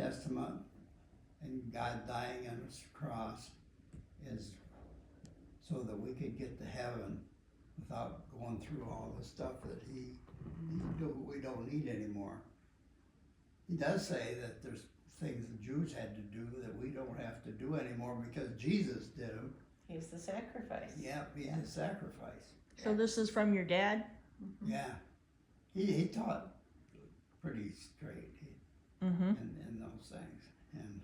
Testament and God dying on his cross is so that we could get to heaven without going through all the stuff that we don't need anymore. He does say that there's things the Jews had to do that we don't have to do anymore because Jesus did them. He's the sacrifice. Yeah, he's the sacrifice. So this is from your dad? Mm-hmm. Yeah, he taught pretty straight Mm-hmm. in those things, and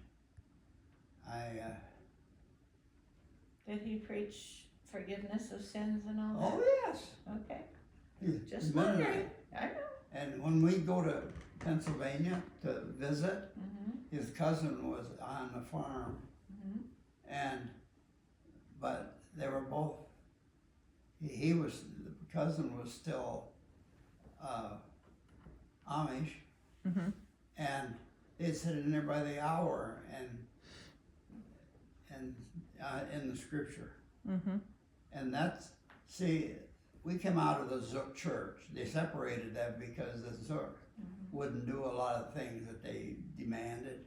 Did he preach forgiveness of sins and all that? oh yes, Okay, he's just Mennonite. wondering. I know. And when we go to Pennsylvania to visit, Mm-hmm. his cousin was on the farm, Mm-hmm. but they were both. The cousin was still Amish, Mm-hmm. and they'd sit in there by the hour and in the scripture, Mm-hmm. and we came out of the Zook church. They separated that because the Zook wouldn't do a lot of things that they demanded,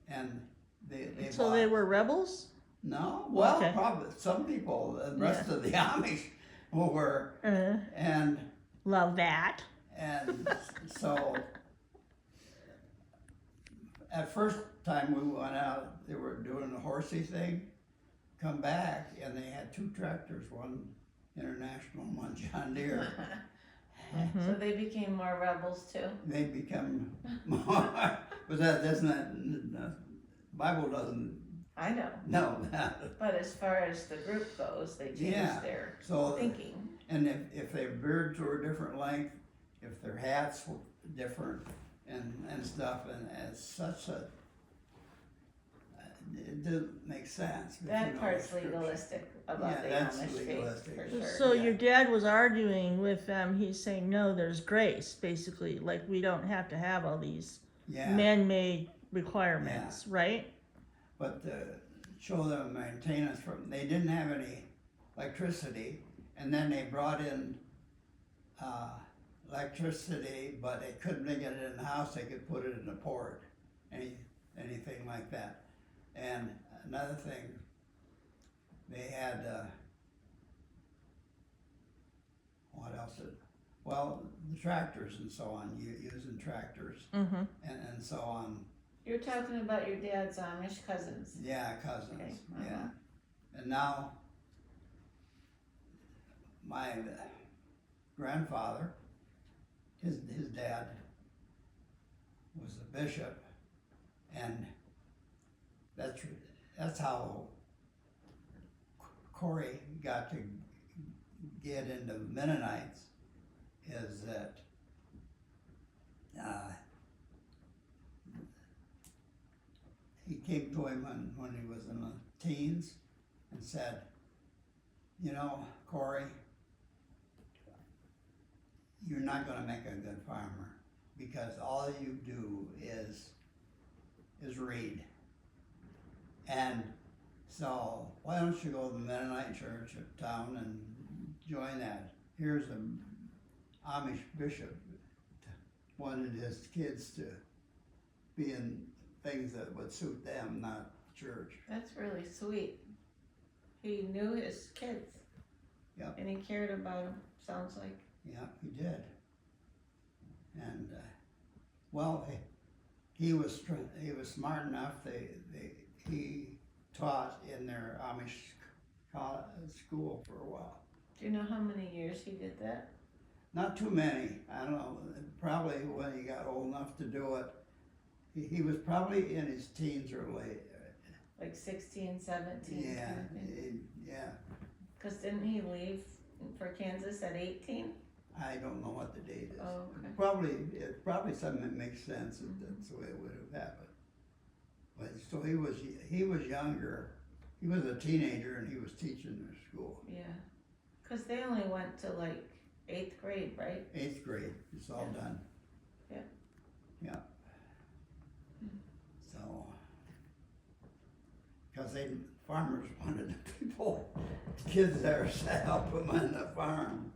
and they So they were rebels? no, well, Okay. probably some people. The rest of the Amish were, and Love that. so at first time we went out, they were doing the horsey thing. Come back, and they had two tractors, one International and one John Deere. So they became more rebels too. They become more, but that's not, the Bible doesn't I know. know that. But as far as the group goes, they changed Yeah. their So, thinking. and if their beards were a different length, if their hats were different and stuff, and as such it didn't make sense. if you That know part's the scripture. legalistic about Yeah, the that's Amish faith, legalistic. for sure. So Yeah. your dad was arguing with them. He's saying, no, there's grace, basically. Like, we don't have to have all these Yeah, man-made requirements, right? but to show them maintenance they didn't have any electricity, and then they brought in electricity, but they couldn't get it in the house. They could put it in the port, anything like that. And another thing, they had what else? The tractors and so on, using tractors Mm-hmm. and so on. You're talking about your dad's Amish cousins. Yeah, cousins. Okay, Yeah, and now my grandfather, his dad was a bishop, and that's how Corey got to get into Mennonites. Is that he came to him when he was in the teens and said, you know, Corey, you're not going to make a good farmer because all you do is read. And so why don't you go to the Mennonite church of town and join that? Here's an Amish bishop wanted his kids to be in things that would suit them, not church. That's really sweet. He knew his kids. Yep. And he cared about them, sounds like. Yeah, he did. And he was smart enough. He taught in their Amish school for a while. Do you know how many years he did that? Not too many. I don't know. Probably when he got old enough to do it. He was probably in his teens or late. Like 16, 17? Yeah, kind of thing? yeah. Because didn't he leave for Kansas at 18? I don't know what the date is. Oh, okay. It's probably something that makes sense. That's the way it would have happened. But so he was younger. He was a teenager and he was teaching their school. Yeah. Because they only went to like 8th grade, right? 8th grade. It's all done. Yeah. Yeah. So, because farmers wanted the people, kids there to help them on the farm.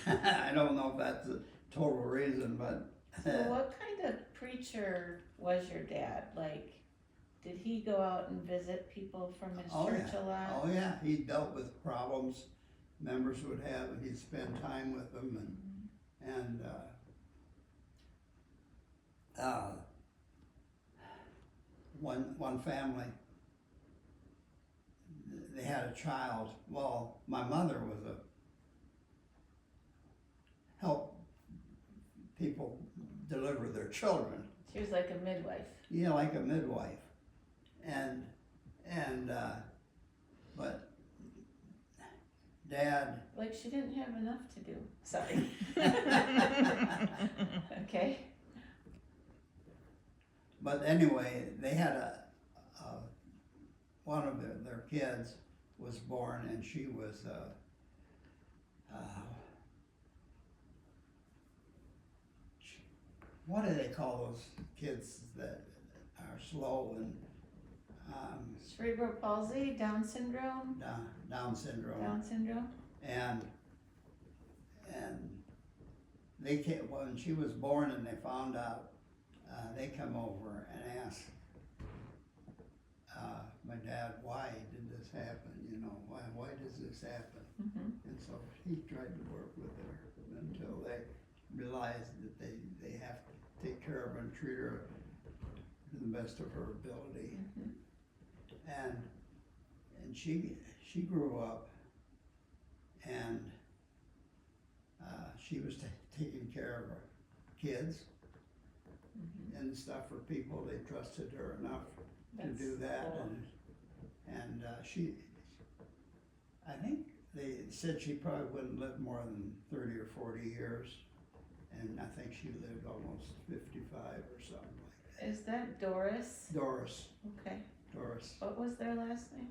I don't know if that's the total reason, but So what kind of preaching preacher was your dad? Like, did he go out and visit people from his Oh, church yeah. a lot? Oh, yeah, he dealt with problems members would have, and he'd spend time with them, and one family, they had a child. Well, my mother was help people deliver their children. She was like a midwife. Yeah, like a midwife. And but Dad, Like she didn't have enough to do. Sorry. Okay. but anyway, they had a one of their kids was born, and she was what do they call those kids that are slow and Cerebral palsy, Down syndrome. Down syndrome? Down syndrome. And they came, when she was born and they found out, they come over and asked my dad, why did this happen? You know, why does this happen? Mm-hmm. And so he tried to work with her until they realized that they have to take care of her and treat her to the best of her ability. Mm-hmm. And she grew up, and she was taking care of her kids and stuff for people. They trusted her enough to do that, cool. and she, I think they said she probably wouldn't live more than 30 or 40 years, and I think she lived almost 55 or something like that. Is that Doris? Doris. Okay. Doris. What was their last name?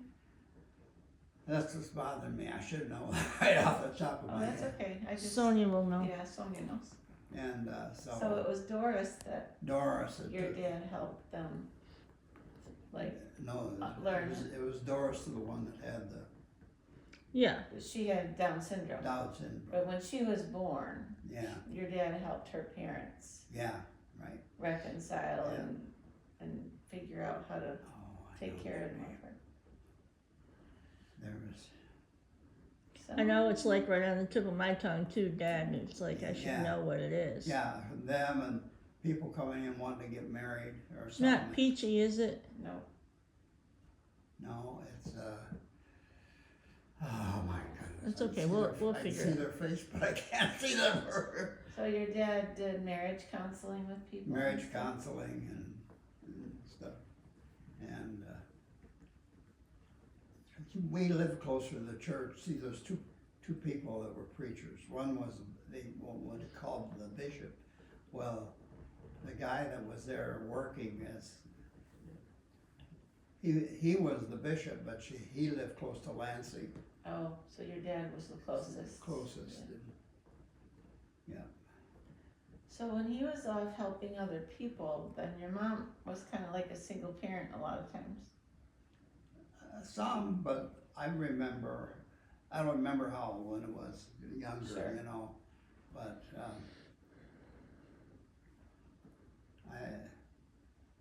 That's what's bothering me. I should know right off the top of Oh, my that's head. okay. I just. Sonia will know. Yeah, Sonia knows. And So it was Doris that Doris. That your took- dad helped them, like, No, learn. it was Doris, the one that had the Yeah. she had Down syndrome. Down syndrome. But when she was born, Yeah, your dad helped her parents yeah, right. reconcile Yeah. and figure out how to Oh, I take know care that of name. her. There was. So, I know it's like right on the tip of my tongue too, Dad, and it's like I should Yeah. know what it is. Yeah, them and people coming in wanting to get married or something. Not peachy, is it? No. No, it's oh my goodness. It's I can okay, see we'll I can figure see it their face, but I can't see them. So your dad did marriage counseling with people? and Marriage stuff? counseling and stuff. And we lived closer to the church. See, there's two people that were preachers. One was what they called the bishop. Well, the guy that was there working as he was the bishop, but he lived close to Lansing. Oh, so your dad was the closest. Closest. Yeah. So when he was off helping other people, then your mom was kind of like a single parent a lot of times. Some, but I don't remember how old when it was younger, Sure. you know, but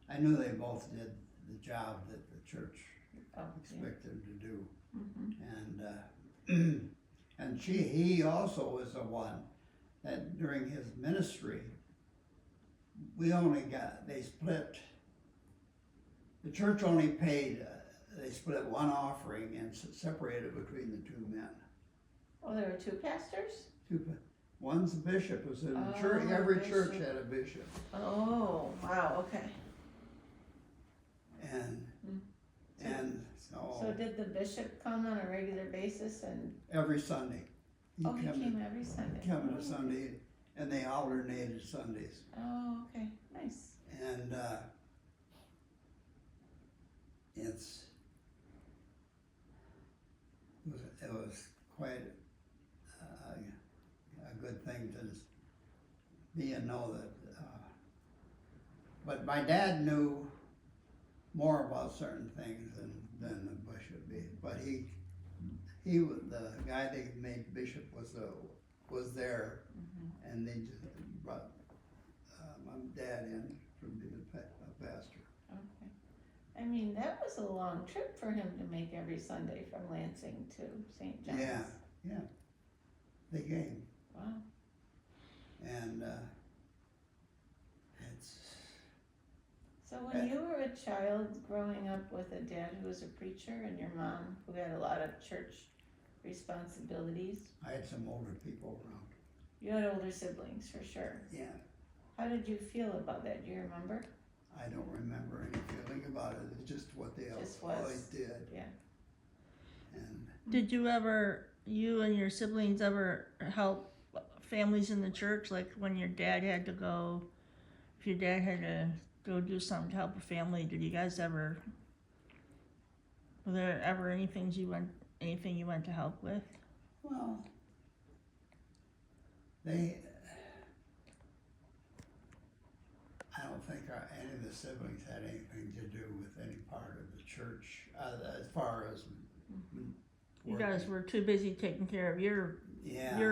I knew they both did the job that the church Oh, expected them to do, yeah. Mm-hmm. and he also was the one that during his ministry, they split, the church only paid, they split one offering and separated between the two men. Oh, there were two pastors? One's a bishop, was in the Oh, church, every bishop. church had a bishop, Oh, wow, okay. and So did the bishop come on a regular basis and, every Sunday. he came every Sunday? Come to Sunday, and they alternated Sundays, Oh, okay, nice. and it was quite a good thing to be and know that. But my dad knew more about certain things than the bishop did. But he was the guy they made bishop was there, Mm-hmm. and they just brought my dad in from mean, that was a long trip for him to make every Sunday from Lansing to St. John's. Yeah. They came, Wow. and, it's, So when you were a child growing up with a dad who was a preacher and your mom who had a lot of church responsibilities, I had some older people around. you had older siblings for sure. Yeah, How did you feel about that? Do you remember? I don't remember any feeling about it, it's just what they Just was. always did. Yeah. And, Did you and your siblings ever help families in the church? Like when your dad had to go, if your dad had to go do something to help a family, did you guys ever, were there ever anything you went to help with? well, I don't think any of the siblings had anything to do with any part of the church, as far as. You guys were too busy taking care of your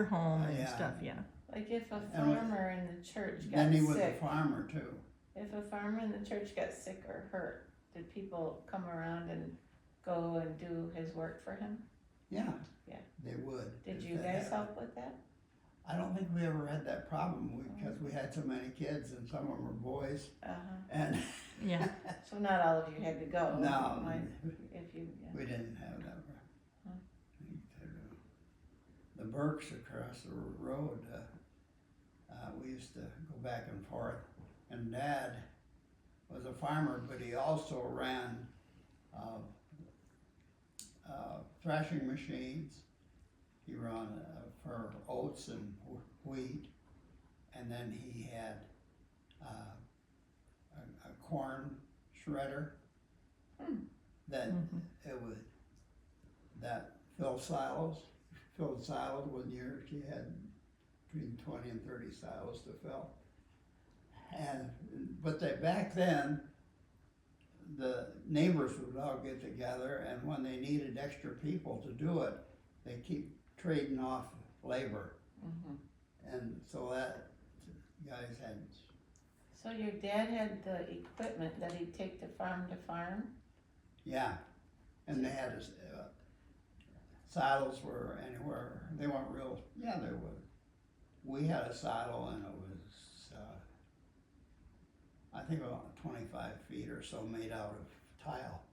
home and yeah. stuff, yeah. Like if a And farmer in the church got Then he was a sick, farmer too. if a farmer in the church got sick or hurt, did people come around and go and do his work for him? Yeah. Yeah. They would. Did if you that guys happened. help with that? I don't think we ever had that problem because we had so many kids and some of them were boys and. Yeah. So not all of you had to go. No, If you, yeah. we didn't have that. Huh. The Burks across the road, we used to go back and forth, and Dad was a farmer, but he also ran thrashing machines. He ran for oats and wheat, and then he had a corn shredder that it would that filled silos. Filled silos 1 year. He had between 20 and 30 silos to fill. But back then, the neighbors would all get together, and when they needed extra people to do it, they keep trading off labor. And so that guys had. So your dad had the equipment that he'd take to farm, Yeah, and they had silos were anywhere. They weren't real. Yeah, they were. We had a silo, and it was I think about 25 feet or so, made out of tile,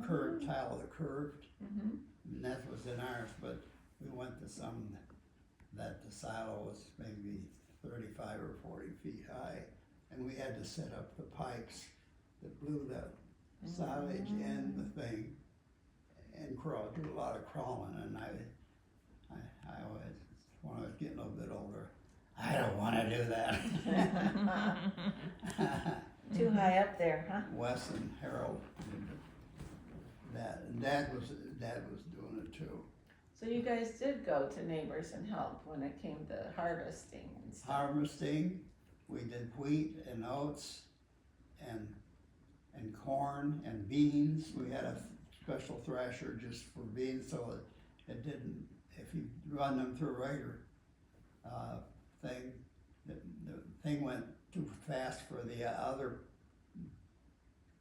curved tile that curved, and that was in ours. But we went to some that the silo was maybe 35 or 40 feet high, and we had to set up the pipes that blew that silage in the thing, and do a lot of crawling. And I always, when I was getting a little bit older, I don't want to do that. Too high up there, huh? Wes and Harold did that, and Dad was doing it too. So you guys did go to neighbors and help when it came to harvesting and stuff. Harvesting, we did wheat and oats, and corn and beans. We had a special thrasher just for beans, so it didn't. If you run them through a regular thing, the thing went too fast for the other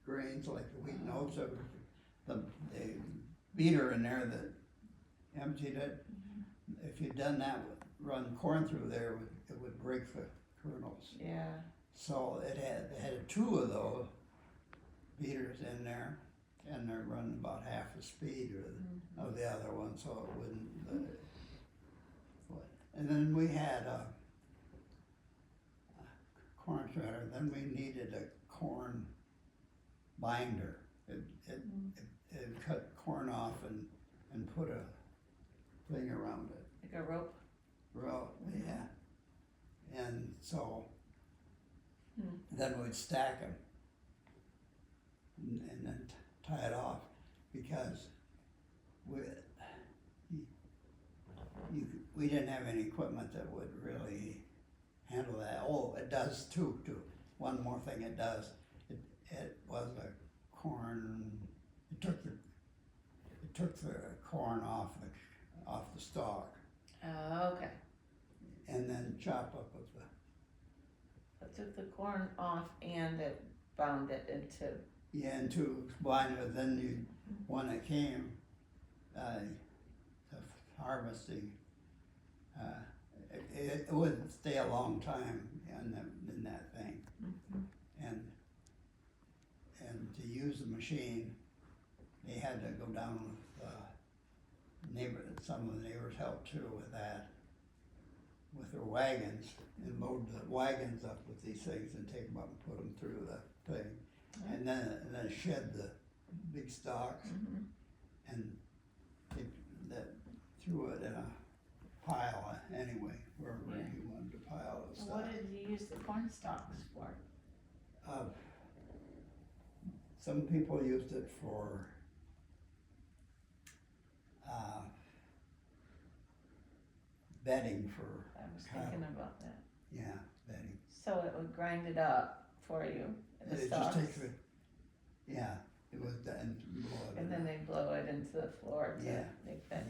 grains like the wheat and oats. The beater in there that emptied it. If you'd done that, run corn through there, it would break the kernels. Yeah. So it had two of those beaters in there, and they're running about half the speed of the other one, so it wouldn't. And then we had a corn shredder. Then we needed a corn binder. It cut corn off and put a thing around it. Like a rope? Rope, yeah. And so then we'd stack them and then tie it off, because we didn't have any equipment that would really handle that. Oh, it does too. One more thing it does. It was a corn. It took the corn off the stalk. Oh, okay. And then chop up with It took the corn off and it bound it into Yeah, and two blind, but then one that came, the harvesting, it wouldn't stay a long time in that thing. And to use the machine, they had to go down with, some of the neighbors helped too with that, with their wagons, and load the wagons up with these things and take them up and put them through the thing. And then shed the big stalks, and that threw it in a pile anyway, wherever you wanted to pile the stuff. What did you use the corn stalks for? Some people used it for bedding for I was cattle. thinking about that. Yeah, bedding. So it would grind it up for you, the It stalks, just takes it. Yeah, it was done. and then they blow it into the floor to Yeah. make that.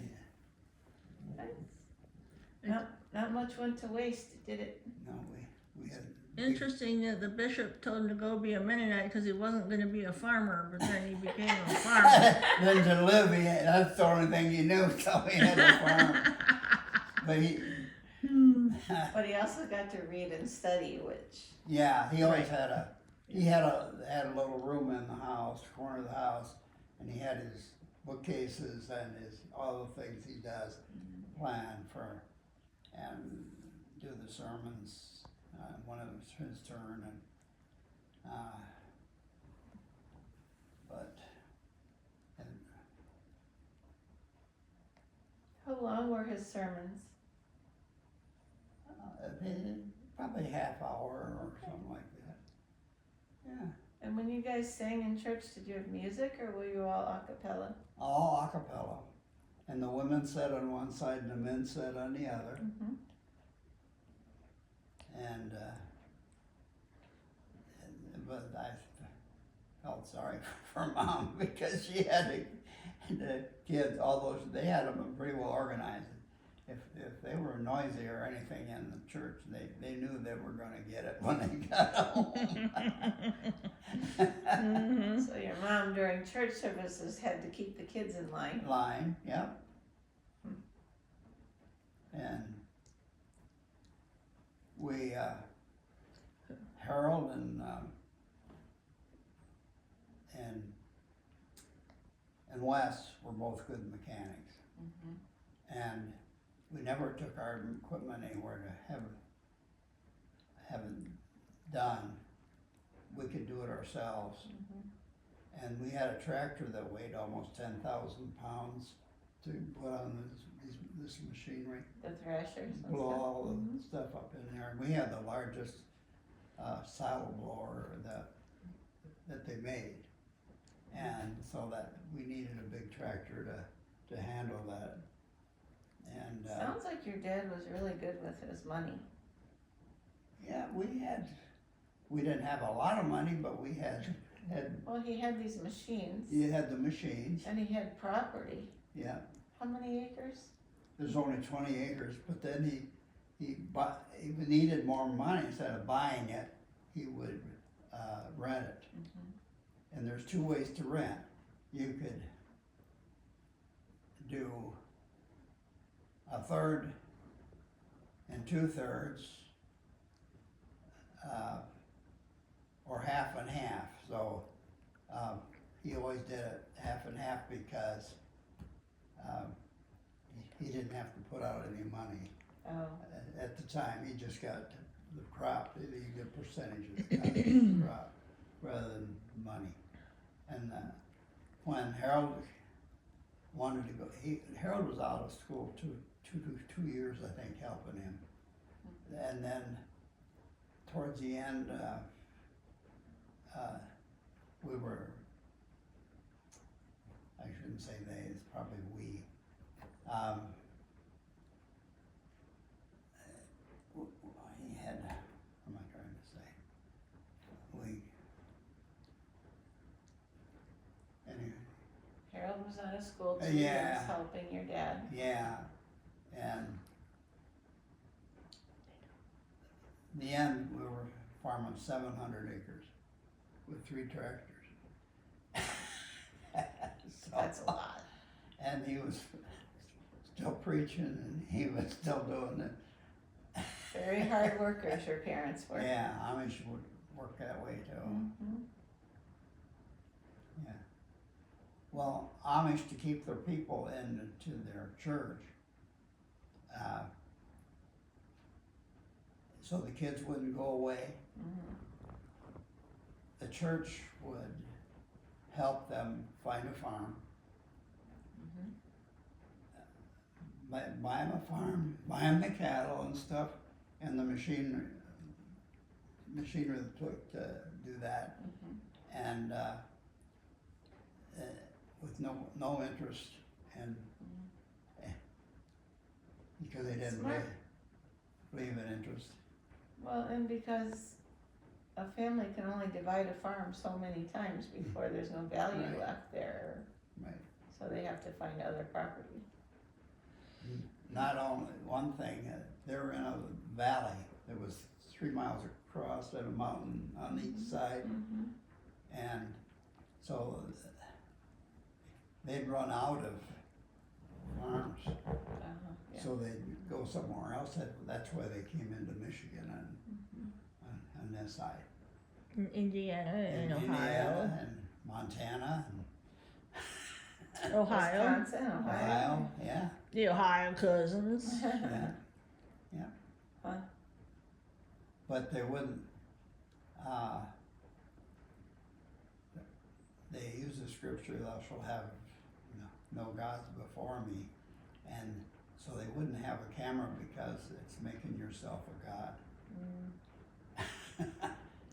Yeah. Nice. Not much went to waste, did it? No, we had. Interesting that the bishop told him to go be a Mennonite because he wasn't going to be a farmer, but then he became a farmer. Then to live, that's the only thing you knew, so he had a farm. But But he also got to read and study, which, yeah, he always had a little room in the house, corner of the house, and he had his bookcases and all the things he does plan for, and do the sermons. One of them was his turn, and how long were his sermons? probably half hour or something like that. Yeah, And when you guys sang in church, did you have music or were you all a cappella? all a cappella, and the women sat on one side and the men sat on the other, and but I felt sorry for Mom because she had the kids, all those, they had them pretty well organized. If they were noisy or anything in the church, they knew they were gonna get it when they got home. So your mom during church services had to keep the kids in line. Line, yep. And we, Harold and Wes were both good mechanics. And we never took our equipment anywhere to have it done. We could do it ourselves. And we had a tractor that weighed almost 10,000 pounds to put on this machinery. The thrashers and Blow stuff. all the stuff up in there. And we had the largest saddle blower that they made. And so that we needed a big tractor to handle that. And Sounds like your dad was really good with his money. yeah, we didn't have a lot of money, but we had Well, he had these machines you had the machines. and he had property. Yeah, How many acres? there's only 20 acres, but then he needed more money. Instead of buying it, he would rent it. And there's two ways to rent. You could do a third and 2/3, or half and half. So he always did it half and half because he didn't have to put out any money. Oh, At the time, he just got the crop, he get percentages of the crop rather than money. And when Harold wanted to go, Harold was out of school two years, I think, helping him. And then towards the end, we were, I shouldn't say they, it's probably we. He had, what am I trying to say? Anyway, Harold was out of school too, Yeah. and was helping your dad. yeah, and in the end, we were farming 700 acres with 3 tractors. So, That's a lot. and he was still preaching, and he was still doing it. Very hard workers, your parents were. Yeah, Amish would work that way too. Mhm. Yeah. Well, Amish, to keep their people into their church, so the kids wouldn't go away. Mhm. The church would help them find a farm, Mhm. buy them a farm, buy them the cattle and stuff, and the machinery that took to do that, Mhm. and with no interest, and because they didn't Smart. believe in interest. Well, and because a family can only divide a farm so many times before there's no value Right. left there. Right. So they have to find other property. Not only, one thing, they were in a valley that was 3 miles across and a mountain on each side, Mhm. and so they'd run out of farms, Yeah. so they'd go somewhere else. That's why they came into Michigan on this side. In Indiana and In Ohio. Indiana and Montana and Ohio. Wisconsin, Ohio. Ohio, yeah, The Ohio cousins. yeah. Huh. But they wouldn't, they use the scripture, thou shalt have no gods before me, and so they wouldn't have a camera because it's making yourself a god.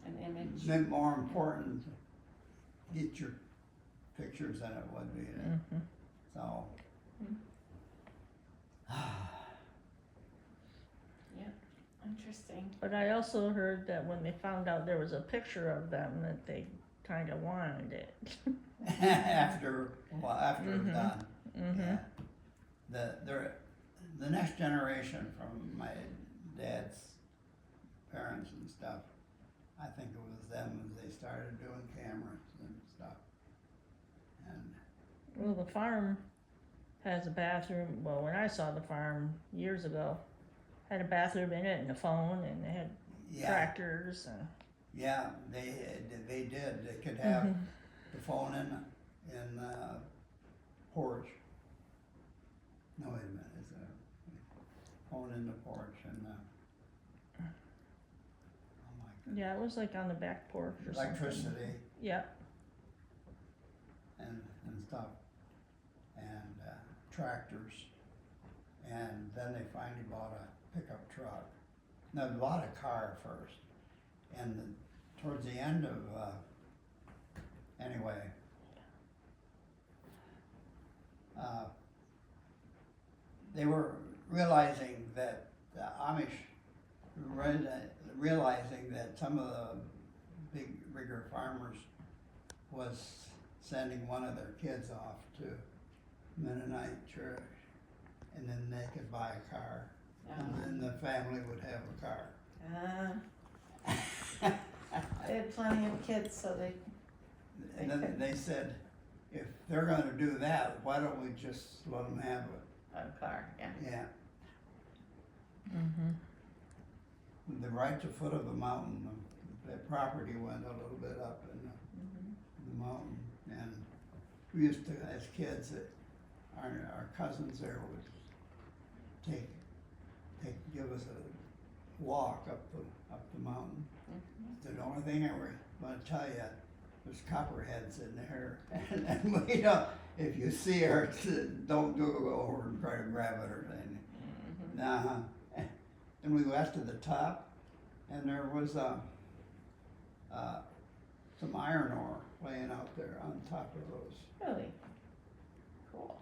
An image. It's more important to get your pictures than it would be, Mhm. so. Interesting. But I also heard that when they found out there was a picture of them, that they kind of wanted it. After it's Mhm. done. Mhm. Yeah. The next generation from my dad's parents and stuff, I think it was them as they started doing cameras and stuff. And Well, the farm has a bathroom. Well, when I saw the farm years ago, had a bathroom in it and a phone, and they had yeah, tractors. And yeah, they did. They could have Mhm. the phone in the porch. No, wait a minute. It's a phone in the porch and oh my God. Yeah, it was like on the back porch or something. Electricity Yeah. and stuff, and tractors, and then they finally bought a pickup truck. No, they bought a car first, and towards the end of, anyway, they were realizing that the Amish realizing that some of the bigger farmers was sending one of their kids off to Mennonite church, and then they could buy a car, and then the family would have a car. They had plenty of kids, so they. And then they said, if they're gonna do that, why don't we just let them have it? A car, yeah. Yeah, Mhm. the right to foot of the mountain, the property went a little bit up in the mountain, and we used to, as kids, our cousins there would give us a walk up the mountain. The only thing I want to tell you, there's copperheads in there, and we don't, if you see her, don't go over and try to grab it or anything. Nah. And we got to the top, and there was some iron ore laying out there on top of those. Really? Cool.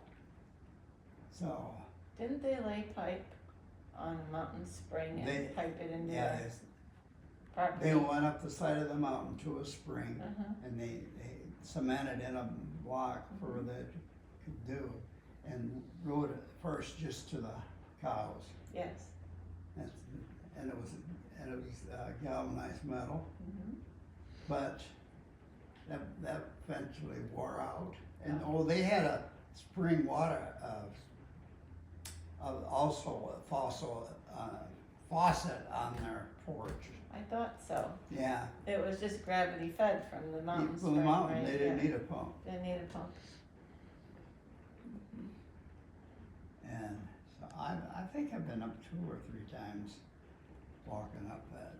So, Didn't they lay pipe on Mountain Spring and They- pipe it into yeah, the property? they went up the side of the mountain to a spring, Uh-huh. and they cemented in a block for that could do, and rode it first just to the cows. Yes. And it was galvanized metal, Mhm. but that eventually wore out. And, they had a spring water, also a faucet on their porch. I thought so. Yeah, It was just gravity fed from the mountain from spring, the mountain, right? they didn't Yeah. need a pump. Didn't need a pump. And so I think I've been up 2 or 3 times walking up that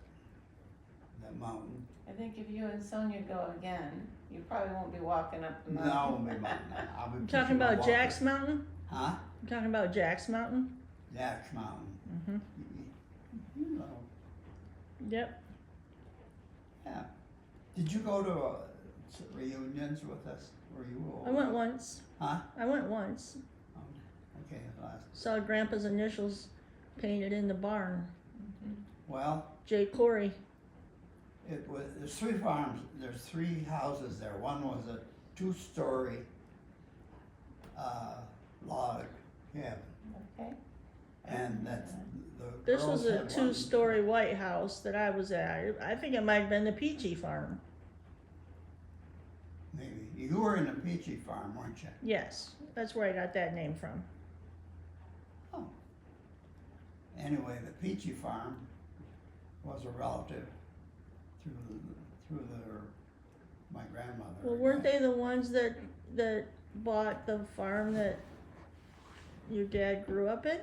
mountain. I think if you and Sonia go again, you probably won't be walking up the No, mountain. maybe not. I'll be You talking pushing my about walker. Jack's Mountain? Huh? You talking about Jack's Mountain? Jack's Mountain. Mm-hmm. You know, Yep. yeah. Did you go to reunions with us? Were you? I went once. Huh? I went once. Okay, last. Saw Grandpa's initials painted in the barn. Well, J. Corey. there's 3 farms, there's 3 houses there. One was a 2-story, log cabin. Okay. And that's, the This girls was a had one- 2-story white house that I was at. I think it might have been the Peachy Farm. Maybe, you were in the Peachy Farm, weren't you? Yes, that's where I got that name from. Oh. Anyway, the Peachy Farm was a relative through my grandmother. Well, weren't they the ones that bought the farm that your dad grew up in?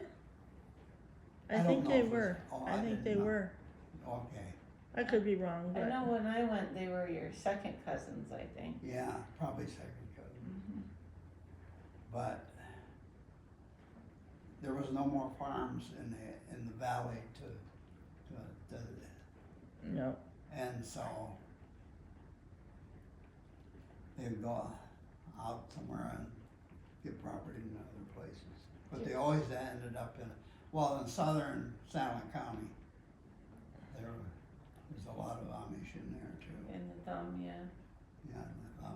I I don't think know they if it was- were. oh, I I think didn't they know. were. Okay, I could be wrong, I but know when I went, they were your second cousins, I think. yeah, probably second cousin. But there was no more farms in the valley no. and so they'd go out somewhere and get property in other places. But they always ended up in southern San Luis County, there's a lot of Amish in there too. In the thumb, yeah. Yeah,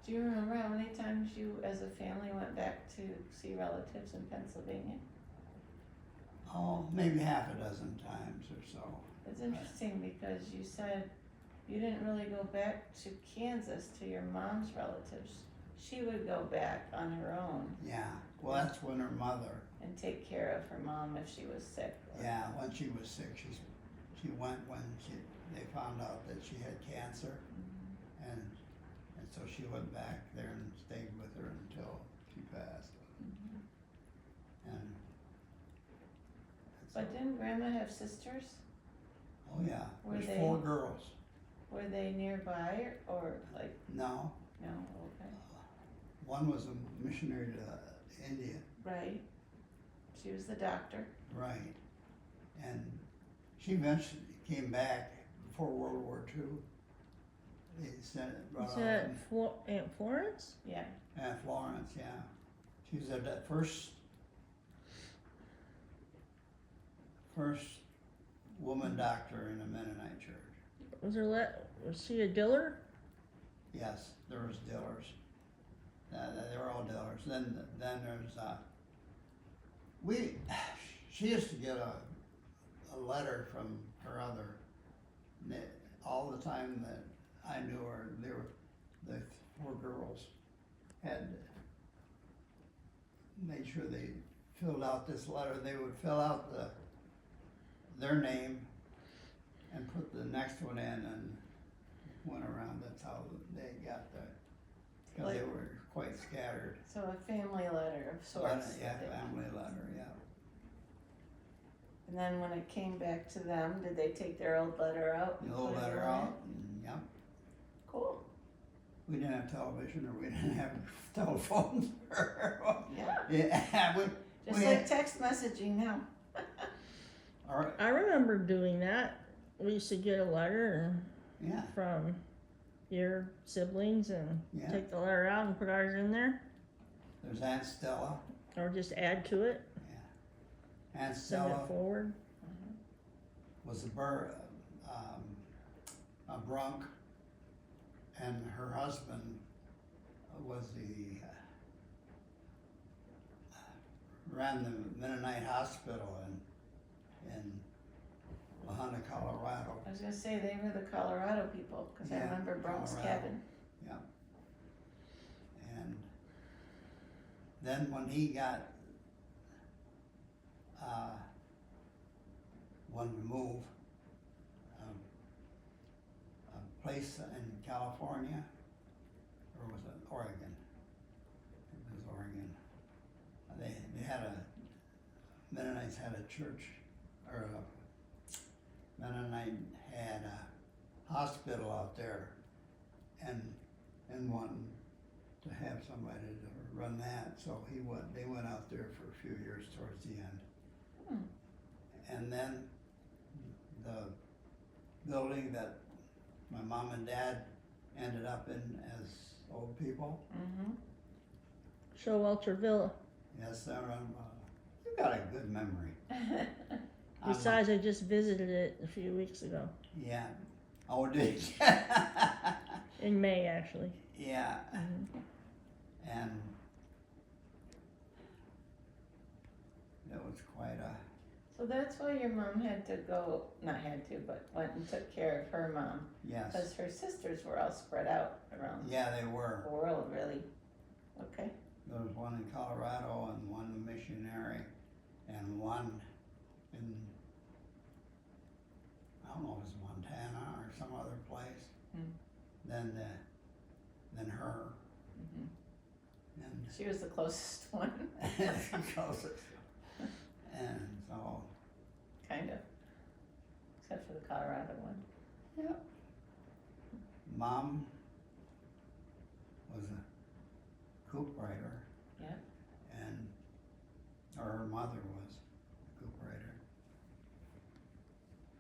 Do you remember how many times you, as a family, went back to see relatives in Pennsylvania? maybe half a dozen times or so. It's interesting because you said you didn't really go back to Kansas to your mom's relatives. She would go back on her own Yeah, well, that's when her mother, and take care of her mom if she was sick. yeah, when she was sick, she went when they found out that she had cancer, and so she went back there and stayed with her until she passed. And But didn't Grandma have sisters? oh yeah, Were there's they- 4 girls. Were they nearby or like, No, no, okay, one was a missionary to India, right? She was the doctor. right, and she eventually came back before World War II. They sent it, brought Is her that in. Aunt Florence? Yeah, Florence, yeah. She was at that first woman doctor in a Mennonite church. Was she a Diller? Yes, there was Dillers. They were all Dillers. Then there's she used to get a letter from her other. All the time that I knew her, the 4 girls had made sure they filled out this letter. They would fill out their name and put the next one in and went around. That's how they got there, because they were quite scattered. so a family letter of sorts. Yeah, that they- family letter, yeah. And then when it came back to them, did they take their old letter out? and The old put a letter new one in? out, and, yep. Cool, We didn't have television, or we didn't have telephones. yeah, Yeah, just we like had, text messaging now. I remember doing that. We used to get a letter yeah, from your siblings and yeah. take the letter out and put ours in there, There's Aunt Stella, or just add to it, Aunt send Stella it forward. was a Brunk, and her husband was ran the Mennonite hospital in Lahana, Colorado. I was gonna say, they were the Colorado people, cause I Yeah, remember Bronx Colorado. Cabin. And then when he got, wanted to move, a place in California, or was it Oregon? It was Oregon. They had Mennonites had a church, or a Mennonite had a hospital out there, and wanting to have somebody to run that, so they went out there for a few years towards the end. And then the building that my mom and dad ended up in as old people, Mm-hmm. Showalter Villa. yes, you got a good memory. Besides, I just visited it a few weeks ago. Yeah. Oh, did you? In May, actually. Yeah. Mhm. And it was quite a, So that's why your mom had to go, not had to, but went and took care of her mom, yes. cause her sisters were all spread out around Yeah, they were. the world, really. Okay. There was one in Colorado and one missionary and one in, I don't know, it was Montana or some other place. Then her. Mhm. And She was the closest one, closest. And so, kind of. Except for the Colorado one. yep. Mom was a coop writer. Yeah. And, or her mother was a coop writer.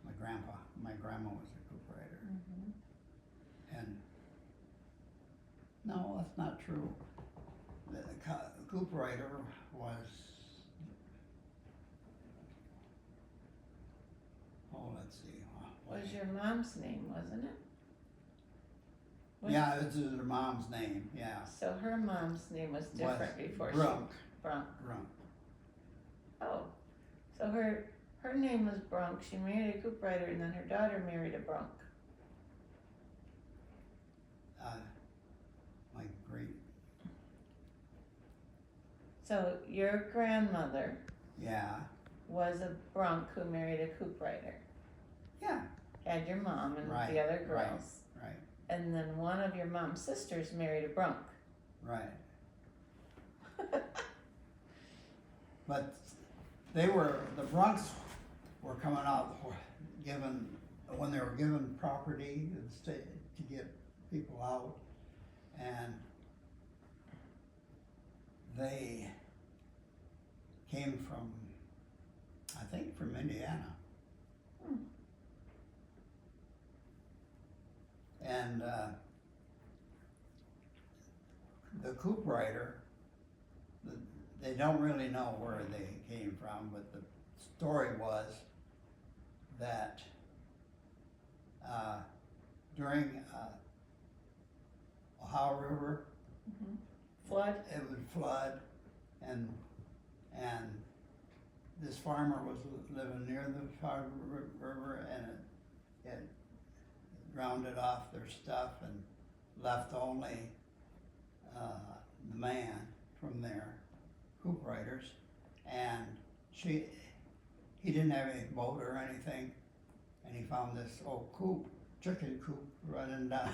My grandma was a coop writer. Mm-hmm. And, no, that's not true. The coop writer was, let's see. Was your mom's name, wasn't it? Was- Yeah, this is her mom's name, yeah. So her mom's name was different before Brunk. she, Brunk. Brunk. Oh, so her name was Brunk, she married a coop writer, and then her daughter married a Brunk. My great, So your grandmother yeah, was a Brunk who married a coop writer, yeah, had your mom and Right, the other right. girls. right, And then one of your mom's sisters married a Brunk. right. But the Brunks were coming out, when they were given property to the state to get people out, and they came from, I think from Indiana. And the coop writer, they don't really know where they came from, but the story was that during Ohio River, Mm-hmm. Flood? it would flood, and this farmer was living near the Ohio River, and it rounded off their stuff and left only the man from there, coop writers, and he didn't have any boat or anything, and he found this old chicken coop running down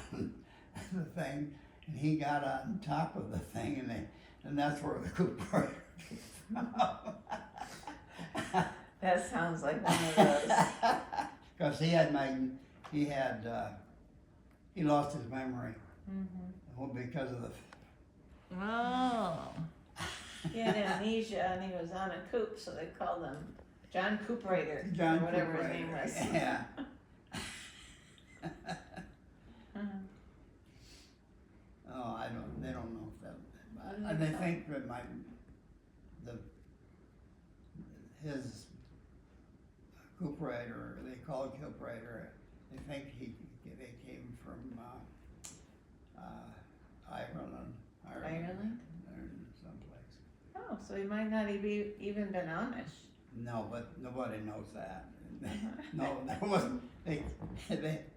the thing, and he got on top of the thing, and that's where the coop writer came from. That sounds like one of those. Because he lost his memory. Mm-hmm. Well, because of the, Oh. He had amnesia and he was on a coop, so they called him John Coop Writer, John or whatever Coop his name Writer, was. yeah. Oh, they don't know if that, they think that his coop writer, they call it coop writer, they think they came from, Ireland. Ireland? Or someplace. Oh, so he might not even been Amish. No, but nobody knows that. No, there wasn't, they,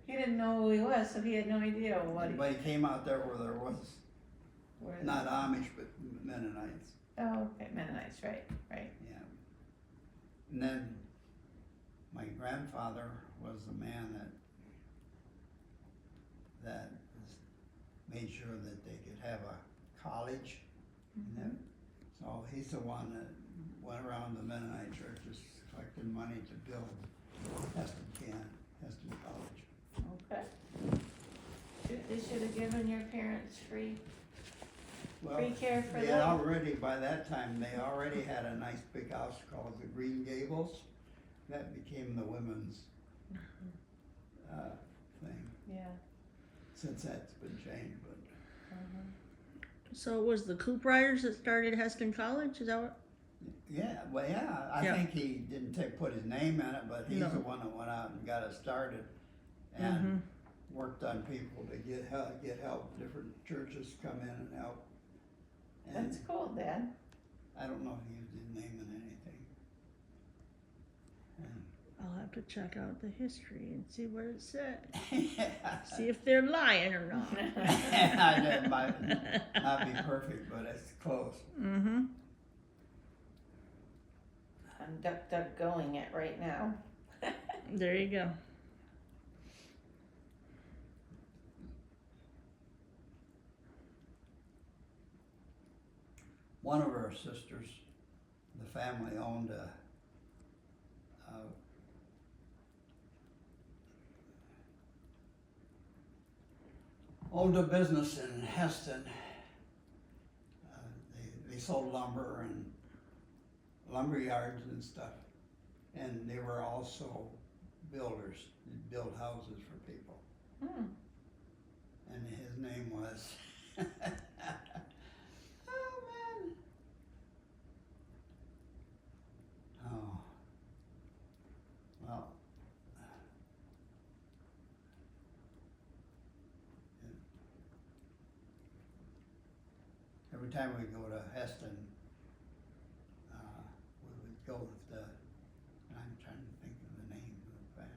He didn't know who he was, so he had no idea what he, but he came out there where there was, where. not Amish, but Mennonites, Oh, okay, Mennonites, right, right. yeah. And then, my grandfather was the man that made sure that they could have a college, you know? So he's the one that went around the Mennonite churches collecting money to build Heston College. Okay. They should have given your parents free Well, care for they them. already, by that time, they already had a nice big house called the Green Gables. That became the women's, thing, Yeah. since that's been changed, but. So it was the Coop Riders that started Heston College, is that what? Yeah, well, yeah, I Yeah. think he didn't put his name in it, but he's No. the one that went out and got it started and worked on people to get help, different churches come in and help. And That's cool, Dad. I don't know if he used his name in anything. I'll have to check out the history and see what it said. Yeah. See if they're lying or not. That might not be perfect, but it's close. Mm-hmm. I'm going it right now. There you go. One of our sisters, the family owned a business in Heston. They sold lumber and lumber yards and stuff, and they were also builders. They built houses for people. And his name was oh man. Oh. Well. Every time we go to Heston, we would go with the, I'm trying to think of the name of the band.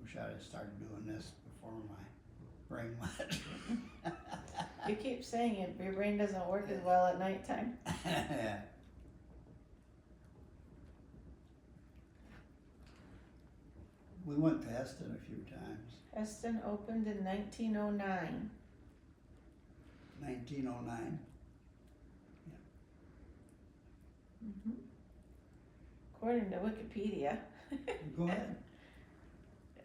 Wish I'd have started doing this before my brain went. You keep saying it, your brain doesn't work as well at nighttime. Yeah. We went to Heston a few times. Heston opened in 1909. 1909. According to Wikipedia, Go ahead.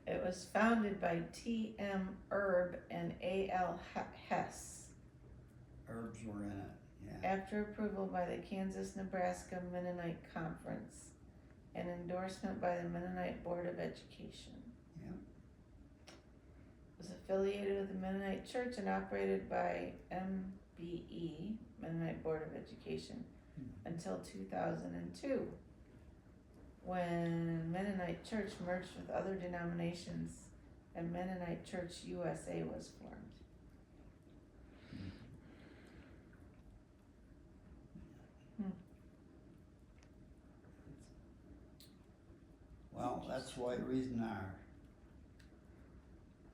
it was founded by T.M. Erb and A.L. Hess Herbs were in it. Yeah. after approval by the Kansas-Nebraska Mennonite Conference and endorsement by the Mennonite Board of Education. Yeah. It was affiliated with the Mennonite Church and operated by MBE, Mennonite Board of Education, until 2002, when Mennonite Church merged with other denominations and Mennonite Church USA was formed. Well, that's why reason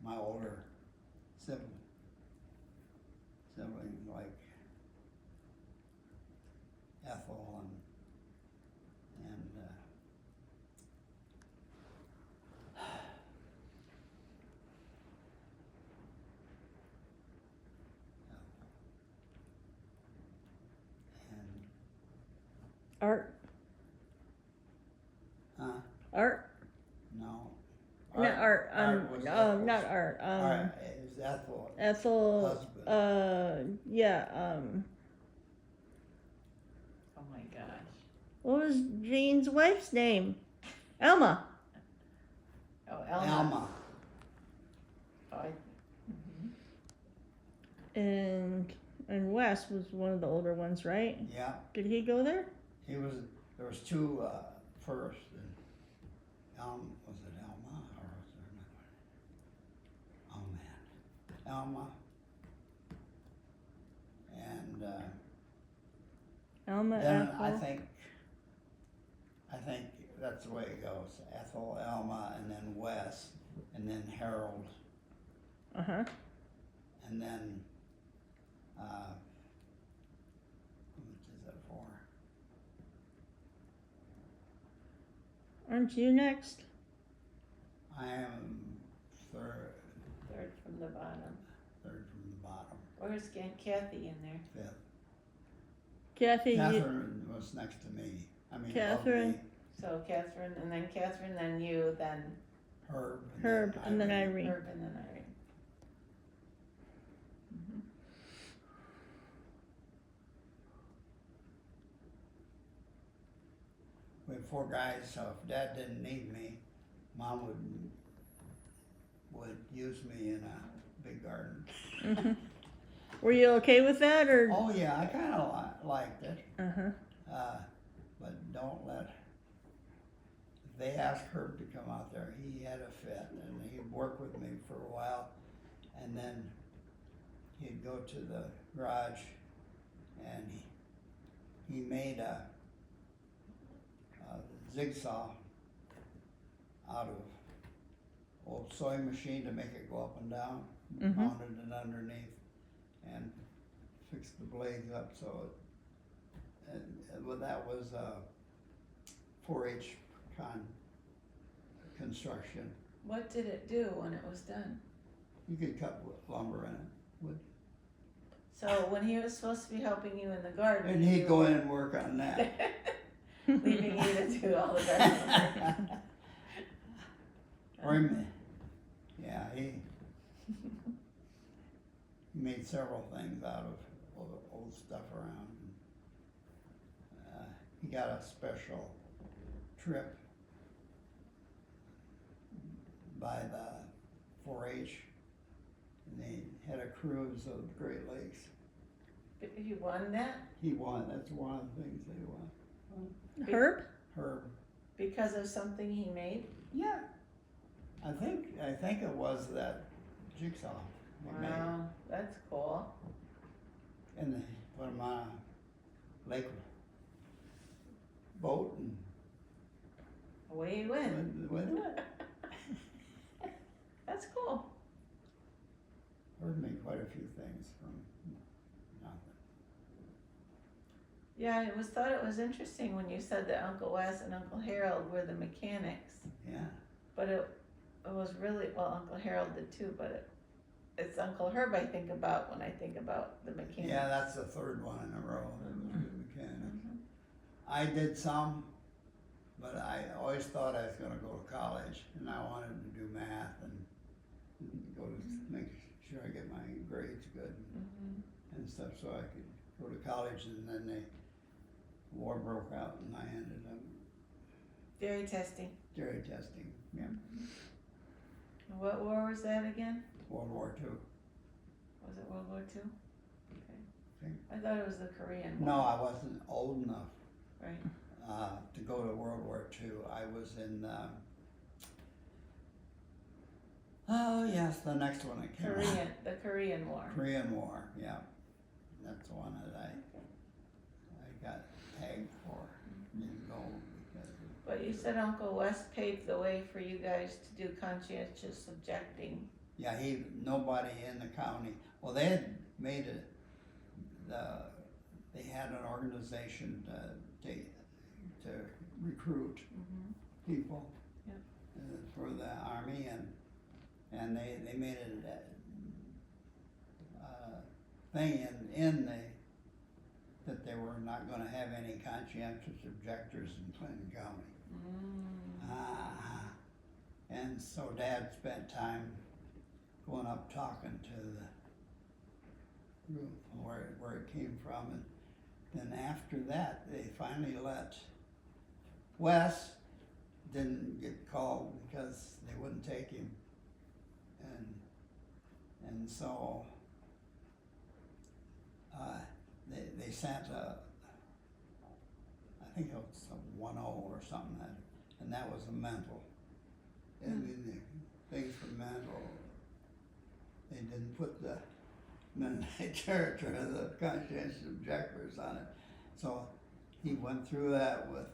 my older siblings like Ethel and Art. huh? Art. No. Not Art. was Ethel's. Not Art. Art is Ethel. Ethel. Husband. Yeah. Oh my gosh. What was Jane's wife's name? Elma. Oh, Elma. Alma. Oh, And Wes was one of the older ones, right? Yeah. Did he go there? He was. There was two first. And was it Alma. And, Alma, then Ethel. I think that's the way it goes. Ethel, Alma, and then Wes, and then Harold, Uh-huh. and then, how much is that for? Aren't you next? I am third Third from the bottom. from the bottom, Where's Kathy in there? fifth. Kathy, you, Catherine was next to me, above me. Catherine. So Catherine, then you, then Herb. Herb, and then Irene. Herb, and then Irene. Mhm. We had 4 guys, so if Dad didn't need me, Mom would use me in a big garden. Mhm. Were you okay with that, or? Oh yeah, I kind of liked it, Uh-huh. but don't let. They asked Herb to come out there. He had a fit, and he'd work with me for a while, and then he'd go to the garage, and he made a jigsaw out of old sewing machine to make it go up and down, Mhm. mounted it underneath, and fixed the blades up so it, well, that was 4-H construction. What did it do when it was done? You could cut lumber in it, wood. So when he was supposed to be helping you in the garden, And he'd go in and work on that. leaving you to do all the garden work. Or he he made several things out of old stuff around. He got a special trip by the 4-H, and they had a cruise of the Great Lakes. You won that He won. That's one of the things they won. Herb? Herb. because of something he made? Yeah. I think it was that jigsaw he made. Wow, that's cool. And they put him on a lake boat and Away he went. went with it. That's cool. Herb made quite a few things from nothing. Yeah, I thought it was interesting when you said that Uncle Wes and Uncle Harold were the mechanics, Yeah. but it was really, well, Uncle Harold did too, but it's Uncle Herb I think about when I think about the mechanics. Yeah, that's the third one in a row that was good mechanic. Mhm. I did some, but I always thought I was gonna go to college, and I wanted to do math and go to make sure I get my grades good Mhm. and stuff, so I could go to college, and then the war broke out, and I ended up Dairy testing. dairy testing, yeah, What war was that again? World War II. Was it World War II? Okay. I thought it was the Korean War. No, I wasn't old enough Right. to go to World War II. I was in, oh yes, the next one that came out. The Korean War. Korean War, yeah. That's the one that I got tagged for. Didn't go because But you said Uncle Wes paved the way for you guys to do conscientious subjecting. yeah, nobody in the county, well, they had made it, they had an organization to recruit Mhm. people Yep. for the army, and they made it thing in that they were not gonna have any conscientious objectors in Clinton County. And so Dad spent time going up talking to the group where it came from, and then after that, they finally let Wes didn't get called because they wouldn't take him, and so they sent I think it was a 1-0 or something, and that was a mental. And then the things for mental, they didn't put the Mennonite Church or the conscientious objectors on it. So he went through that with,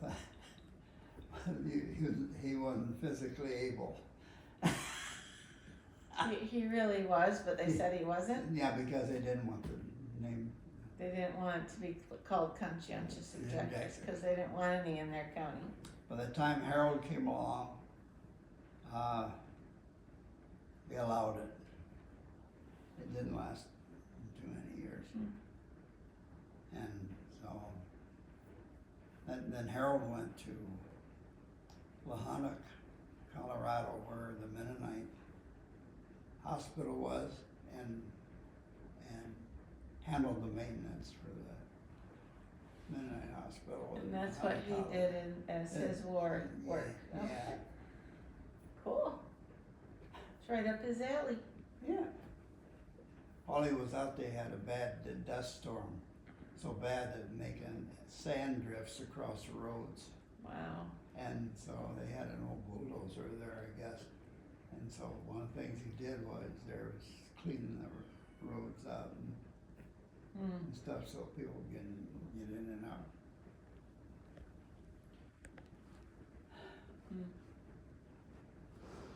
he wasn't physically able. He really was, but they said he wasn't. Yeah, because they didn't want the name. They didn't want it to be called conscientious objectors, Objectors. cause they didn't want any in their county. By the time Harold came along, they allowed it. It didn't last too many years. And so, then Harold went to Lahonnock, Colorado, where the Mennonite hospital was, and handled the maintenance for the Mennonite hospital. And in that's what Lahonnock, he did as his war work. Yeah, Okay, cool. It's right up his alley. yeah. While he was out, they had a bad dust storm, so bad that making sand drifts across the roads. Wow. And so they had an old bulldozer there, I guess. And so one of the things he did was cleaning the roads out and stuff so people get in and out.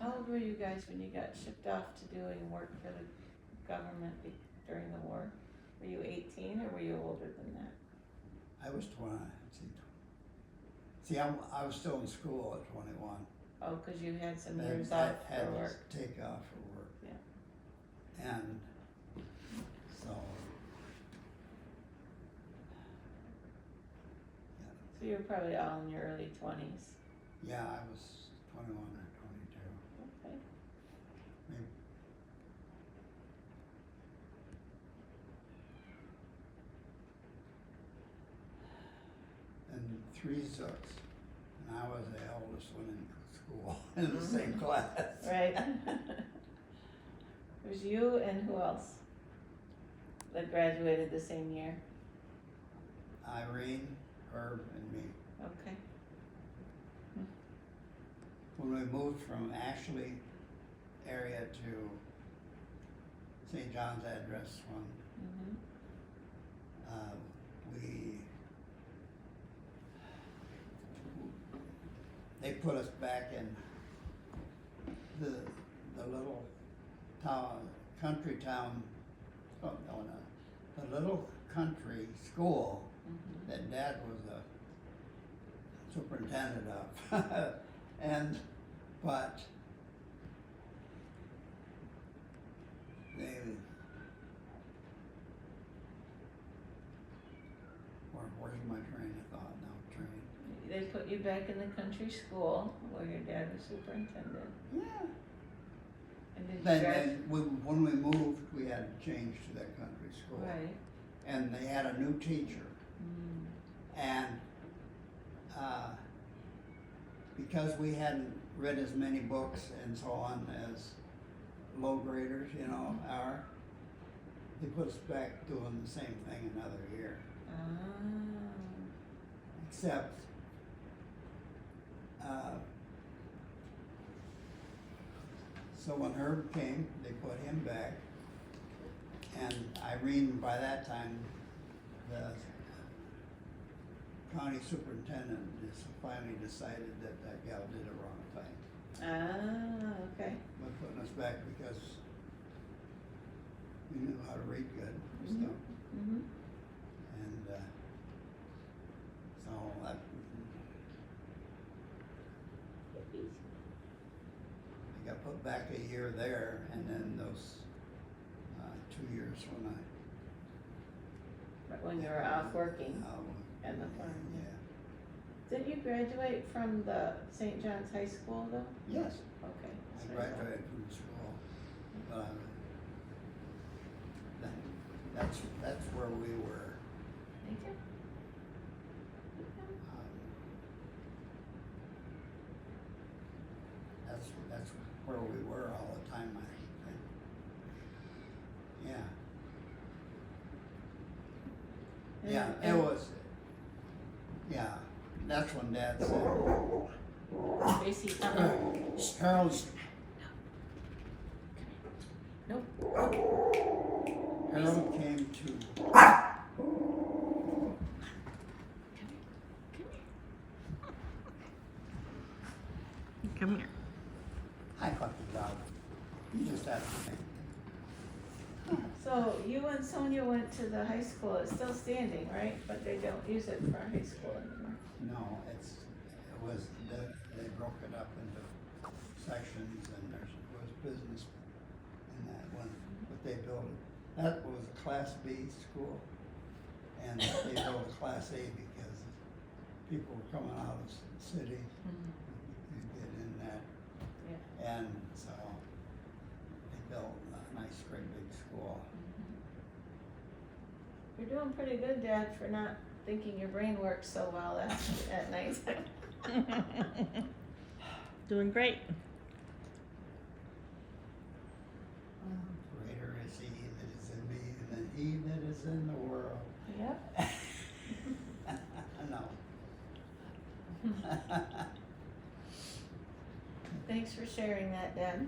How old were you guys when you got shipped off to doing work for the government during the war? Were you 18 or were you older than that? I was 20. See, I was still in school at 21. Oh, cause you had some Then years I off had for to work. take off for work. Yeah. And so, So you were probably all in your early 20s. yeah, I was 21 or 22. Okay. Maybe. And 3 Zooks, and I was the eldest one in school, in the same class. Right. It was you and who else that graduated the same year? Irene, Herb, and me. Okay. When we moved from Ashley area to St. John's Address one, Mm-hmm. they put us back in the little town, country town, oh, no, the little country school Mm-hmm. that Dad was a superintendent of. But they, where's my train of thought now, They put you back in the country school where your dad was superintendent. Yeah. And did you Then when we moved, we had to change to that country school. Right. And they had a new teacher. And because we hadn't read as many books and so on as low graders, are, they put us back doing the same thing another year. Except, so when Herb came, they put him back. And Irene, by that time, the county superintendent finally decided that that gal did the wrong thing. Okay. By putting us back because we knew how to read good and Mhm. stuff. Mm-hmm. And so I got put back a year there, and then those 2 years when But when you were off working I at the farm. yeah. Did you graduate from the St. John's High School though? Yes, Okay. I that's what I thought. graduated from school, but that's where we were. Thank you. That's where we were all the time, I think. Yeah. Yeah, it was, yeah, that's when Dad said, Tracy, come on. Harold's, Nope. Harold came to, Come here. I caught the dog. You just asked me. So you and Sonia went to the high school, it's still standing, right? But they don't use it for high school anymore. No, they broke it up into sections and there was business in that one, but they built it. That was a Class B school and they built a Class A because people were coming out of the city to get in that. Yeah. And so they built a nice, great big school. You're doing pretty good, Dad, for not thinking your brain works so well at night. Doing great. Greater is he that is in me than he that is in the world. Yep. No. Thanks for sharing that, Dad.